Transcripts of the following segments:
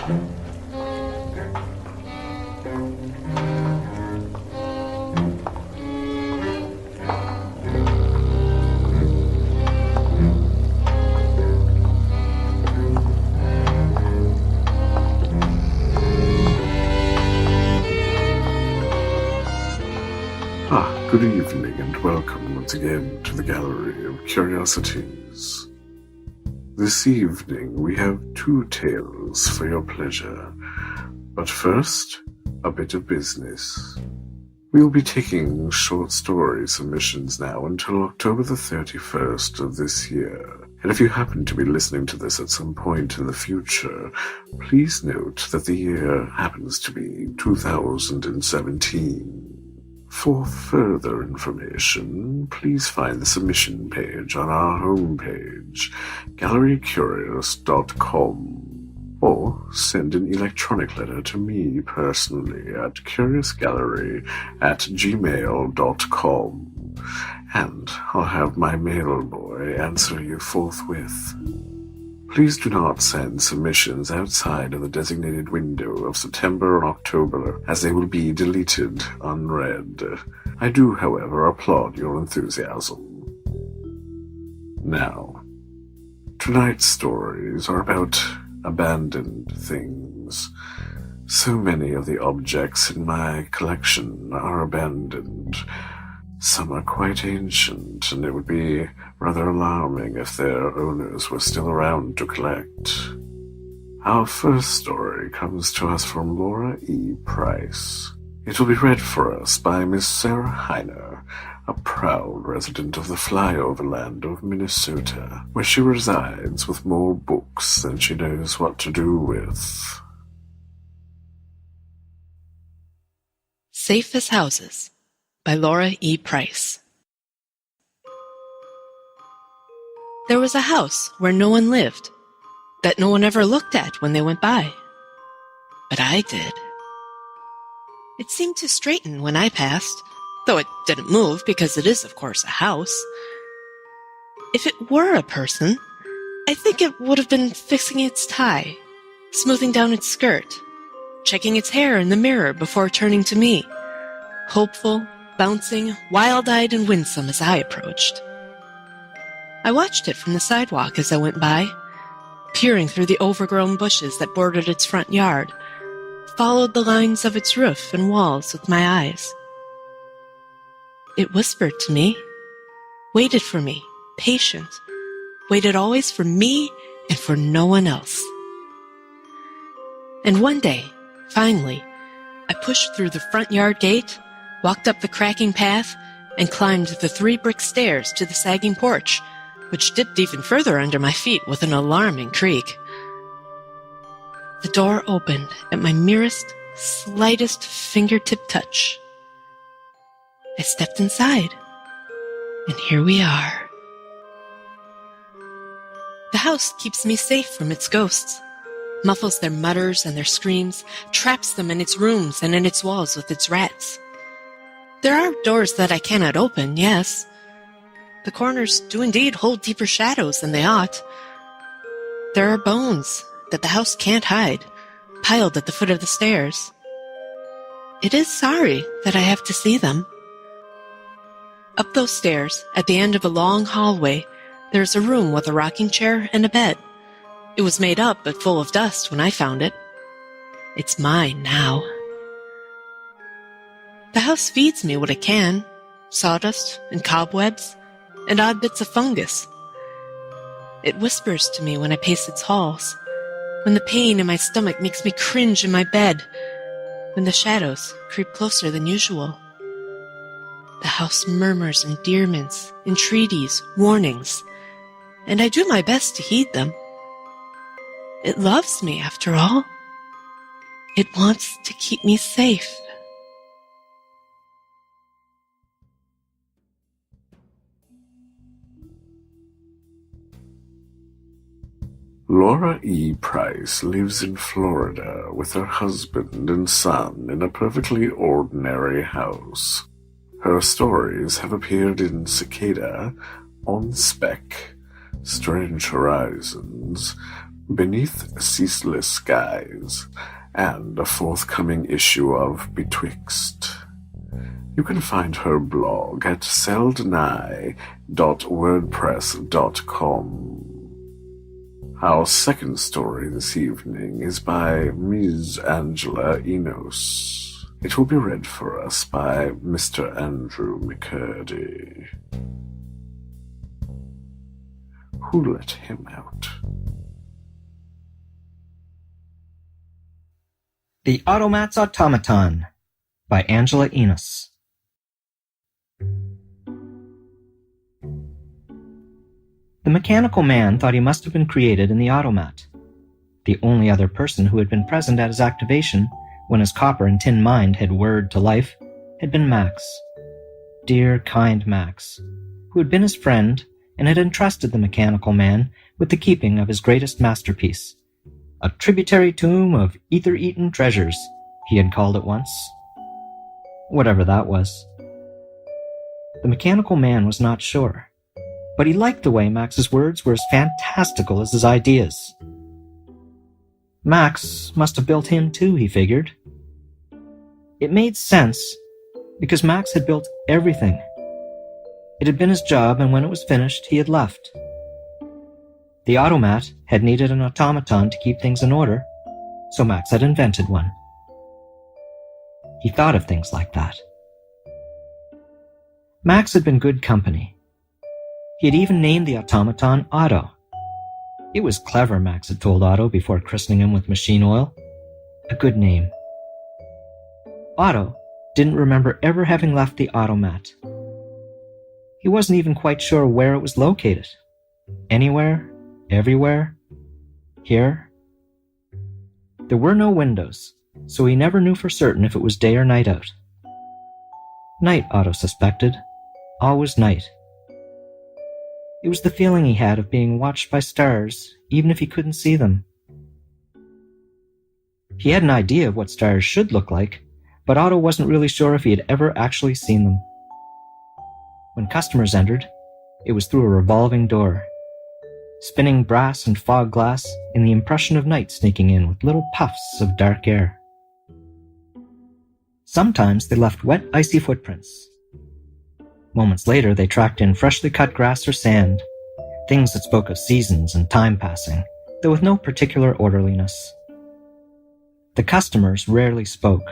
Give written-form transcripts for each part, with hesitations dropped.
Good evening and welcome once again to the Gallery of Curiosities. This evening we have two tales for your pleasure, but first, a bit of business. We'll be taking short story submissions now until October the 31st of this year, and if you happen to be listening to this at some point in the future, please note that the year happens to be 2017. For further information, please find the submission page on our homepage, gallerycurious.com, or send an electronic letter to me personally at curiousgallery@gmail.com, and I'll have my mailboy answer you forthwith. Please do not send submissions outside of the designated window of September and October, as they will be deleted unread. I do, however, applaud your enthusiasm. Now, tonight's stories are about abandoned things. So many of the objects in my collection are abandoned. Some are quite ancient, and it would be rather alarming if their owners were still around to collect. Our first story comes to us from Laura E. Price. It will be read for us by Miss Sarah Heiner, a proud resident of the flyover land of Minnesota, where she resides with more books than she knows what to do with. Safe as Houses by Laura E. Price. There was a house where no one lived, that no one ever looked at when they went by. But I did. It seemed to straighten when I passed, though it didn't move because it is, of course, a house. If it were a person, I think it would have been fixing its tie, smoothing down its skirt, checking its hair in the mirror before turning to me, hopeful, bouncing, wild-eyed, and winsome as I approached. I watched it from the sidewalk as I went by, peering through the overgrown bushes that bordered its front yard, followed the lines of its roof and walls with my eyes. It whispered to me, waited for me, patient, waited always for me and for no one else. And one day, finally, I pushed through the front yard gate, walked up the cracking path, and climbed the 3 brick stairs to the sagging porch, which dipped even further under my feet with an alarming creak. The door opened at my merest, slightest fingertip touch. I stepped inside, and here we are. The house keeps me safe from its ghosts, muffles their mutters and their screams, traps them in its rooms and in its walls with its rats. There are doors that I cannot open, yes. The corners do indeed hold deeper shadows than they ought. There are bones that the house can't hide, piled at the foot of the stairs. It is sorry that I have to see them. Up those stairs, at the end of a long hallway, there is a room with a rocking chair and a bed. It was made up but full of dust when I found it. It's mine now. The house feeds me what it can, sawdust and cobwebs and odd bits of fungus. It whispers to me when I pace its halls, when the pain in my stomach makes me cringe in my bed, when the shadows creep closer than usual. The house murmurs endearments, entreaties, warnings, and I do my best to heed them. It loves me, after all. It wants to keep me safe. Laura E. Price lives in Florida with her husband and son in a perfectly ordinary house. Her stories have appeared in Cicada, on Spec, Strange Horizons, Beneath Ceaseless Skies and a forthcoming issue of Betwixt. You can find her blog at seldeny.wordpress.com. Our second story this evening is by Ms. Angela Enos. It will be read for us by Mr. Andrew McCurdy. Who let him out? The Automat's Automaton by Angela Enos. The mechanical man thought he must have been created in the Automat. The only other person who had been present at his activation when his copper and tin mind had whirred to life had been Max. Dear, kind Max, who had been his friend and had entrusted the mechanical man with the keeping of his greatest masterpiece. A tributary tomb of ether-eaten treasures, he had called it once. Whatever that was. The mechanical man was not sure, but he liked the way Max's words were as fantastical as his ideas. Max must have built him too, he figured. It made sense, because Max had built everything. It had been his job, and when it was finished, he had left. The Automat had needed an automaton to keep things in order, so Max had invented one. He thought of things like that. Max had been good company. He had even named the automaton Otto. It was clever, Max had told Otto before christening him with machine oil. A good name. Otto didn't remember ever having left the Automat. He wasn't even quite sure where it was located. Anywhere? Everywhere? Here? There were no windows, so he never knew for certain if it was day or night out. Night, Otto suspected. Always night. It was the feeling he had of being watched by stars, even if he couldn't see them. He had an idea of what stars should look like, but Otto wasn't really sure if he had ever actually seen them. When customers entered, it was through a revolving door, spinning brass and fog glass in the impression of night sneaking in with little puffs of dark air. Sometimes they left wet, icy footprints. Moments later, they tracked in freshly cut grass or sand, things that spoke of seasons and time passing, though with no particular orderliness. The customers rarely spoke,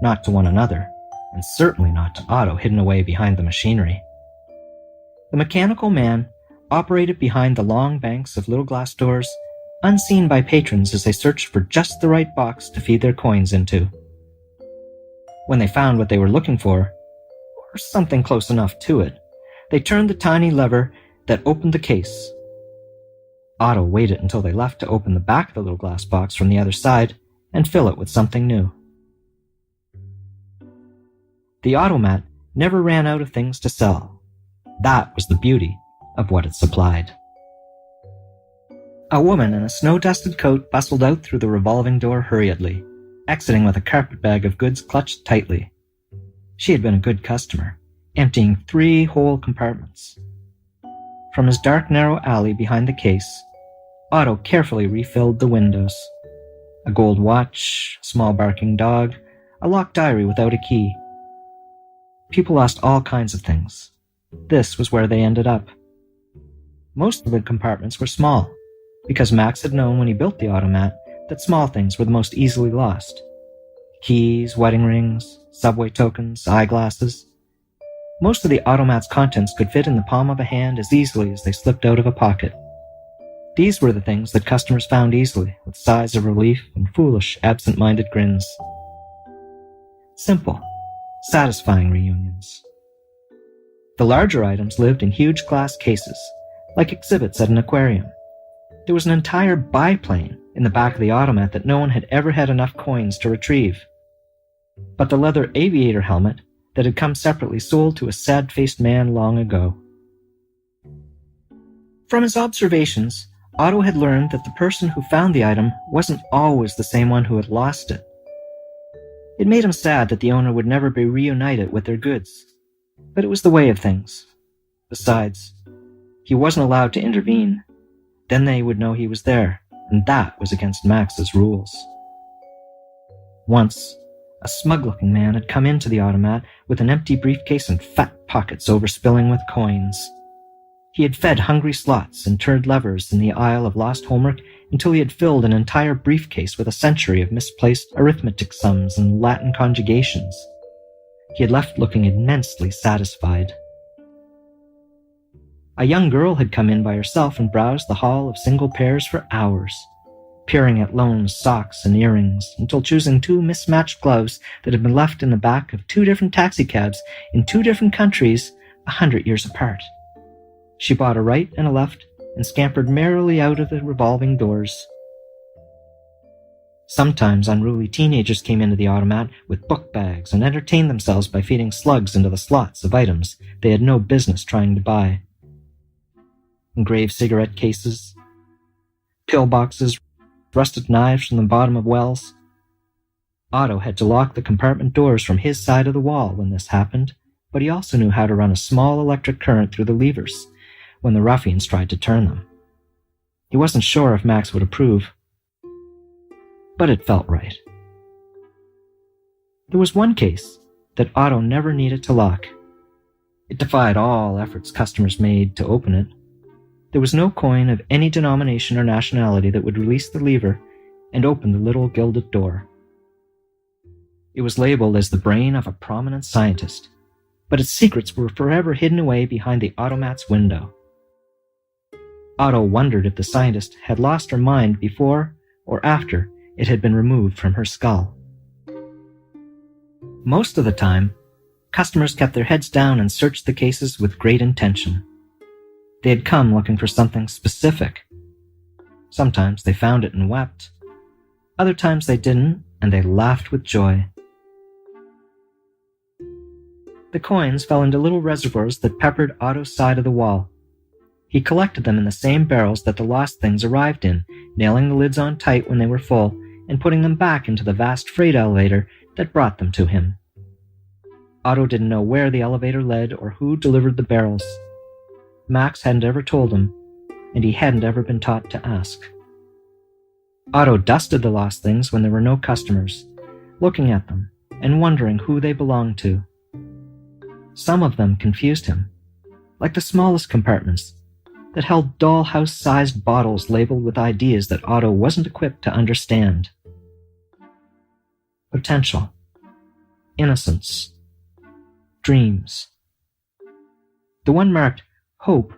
not to one another, and certainly not to Otto hidden away behind the machinery. The mechanical man operated behind the long banks of little glass doors, unseen by patrons as they searched for just the right box to feed their coins into. When they found what they were looking for, or something close enough to it, they turned the tiny lever that opened the case. Otto waited until they left to open the back of the little glass box from the other side and fill it with something new. The Automat never ran out of things to sell. That was the beauty of what it supplied. A woman in a snow-dusted coat bustled out through the revolving door hurriedly, exiting with a carpetbag of goods clutched tightly. She had been a good customer, emptying 3 whole compartments. From his dark, narrow alley behind the case, Otto carefully refilled the windows. A gold watch, a small barking dog, a locked diary without a key. People lost all kinds of things. This was where they ended up. Most of the compartments were small, because Max had known when he built the Automat that small things were the most easily lost. Keys, wedding rings, subway tokens, eyeglasses. Most of the Automat's contents could fit in the palm of a hand as easily as they slipped out of a pocket. These were the things that customers found easily, with sighs of relief and foolish, absent-minded grins. Simple, satisfying reunions. The larger items lived in huge glass cases, like exhibits at an aquarium. There was an entire biplane in the back of the Automat that no one had ever had enough coins to retrieve. But the leather aviator helmet that had come separately sold to a sad-faced man long ago. From his observations, Otto had learned that the person who found the item wasn't always the same one who had lost it. It made him sad that the owner would never be reunited with their goods, but it was the way of things. Besides, he wasn't allowed to intervene. Then they would know he was there, and that was against Max's rules. Once, a smug-looking man had come into the Automat with an empty briefcase and fat pockets overspilling with coins. He had fed hungry slots and turned levers in the aisle of lost homework until he had filled an entire briefcase with a century of misplaced arithmetic sums and Latin conjugations. He had left looking immensely satisfied. A young girl had come in by herself and browsed the hall of single pairs for hours, peering at Lone's socks and earrings until choosing 2 mismatched gloves that had been left in the back of 2 different taxicabs in 2 different countries 100 years apart. She bought a right and a left and scampered merrily out of the revolving doors. Sometimes unruly teenagers came into the Automat with book bags and entertained themselves by feeding slugs into the slots of items they had no business trying to buy. Engraved cigarette cases, pill boxes, rusted knives from the bottom of wells. Otto had to lock the compartment doors from his side of the wall when this happened, but he also knew how to run a small electric current through the levers when the ruffians tried to turn them. He wasn't sure if Max would approve, but it felt right. There was one case that Otto never needed to lock. It defied all efforts customers made to open it. There was no coin of any denomination or nationality that would release the lever and open the little gilded door. It was labeled as the brain of a prominent scientist, but its secrets were forever hidden away behind the Automat's window. Otto wondered if the scientist had lost her mind before or after it had been removed from her skull. Most of the time, customers kept their heads down and searched the cases with great intention. They had come looking for something specific. Sometimes they found it and wept. Other times they didn't, and they laughed with joy. The coins fell into little reservoirs that peppered Otto's side of the wall. He collected them in the same barrels that the lost things arrived in, nailing the lids on tight when they were full, and putting them back into the vast freight elevator that brought them to him. Otto didn't know where the elevator led or who delivered the barrels. Max hadn't ever told him, and he hadn't ever been taught to ask. Otto dusted the lost things when there were no customers, looking at them and wondering who they belonged to. Some of them confused him, like the smallest compartments that held dollhouse-sized bottles labeled with ideas that Otto wasn't equipped to understand. Potential, innocence, dreams. The one marked Hope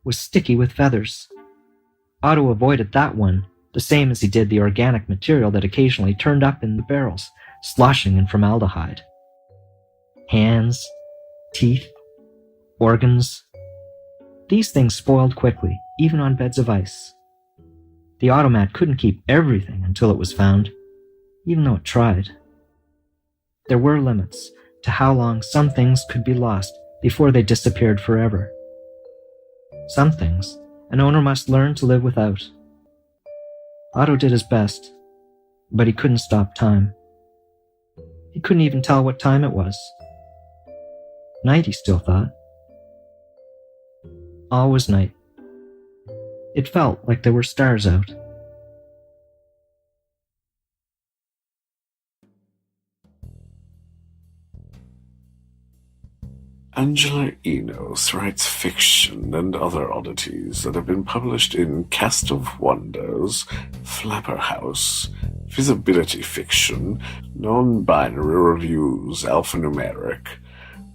was sticky with feathers. Otto avoided that one, the same as he did the organic material that occasionally turned up in the barrels, sloshing in formaldehyde. Hands, teeth, organs. These things spoiled quickly, even on beds of ice. The Automat couldn't keep everything until it was found, even though it tried. There were limits to how long some things could be lost before they disappeared forever. Some things an owner must learn to live without. Otto did his best, but he couldn't stop time. He couldn't even tell what time it was. Night, he still thought. All was night. It felt like there were stars out. Angela Enos writes fiction and other oddities that have been published in Cast of Wonders, FLAPPERHOUSE, Feasibility Fiction, Nonbinary Reviews, Alphanumeric,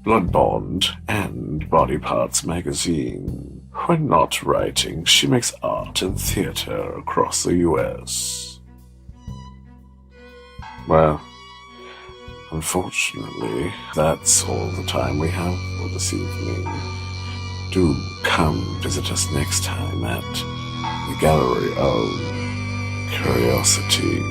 Bloodbond, and Body Parts magazine. When not writing, she makes art and theater across the US. Well, unfortunately, that's all the time we have for this evening. Do come visit us next time at the Gallery of Curiosities.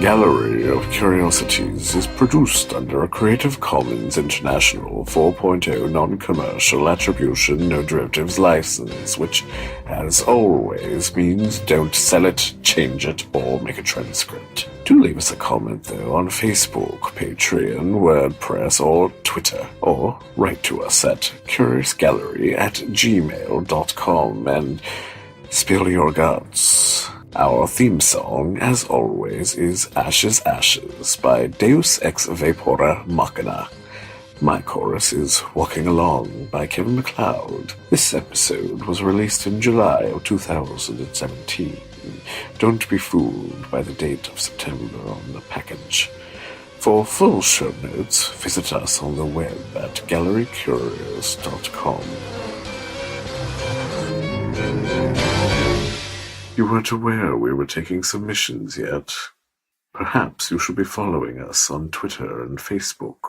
Gallery of Curiosities is produced under a Creative Commons International 4.0 non-commercial attribution, no derivatives license, which, as always, means don't sell it, change it, or make a transcript. Do leave us a comment, though, on Facebook, Patreon, WordPress, or Twitter, or write to us at curiousgallery@gmail.com and spill your guts. Our theme song, as always, is Ashes Ashes by Deus Ex Vapora Machina. My chorus is Walking Along by Kevin MacLeod. This episode was released in July of 2017. Don't be fooled by the date of September on the package. For full show notes, visit us on the web at gallerycurious.com. You weren't aware we were taking submissions yet? Perhaps you should be following us on Twitter and Facebook.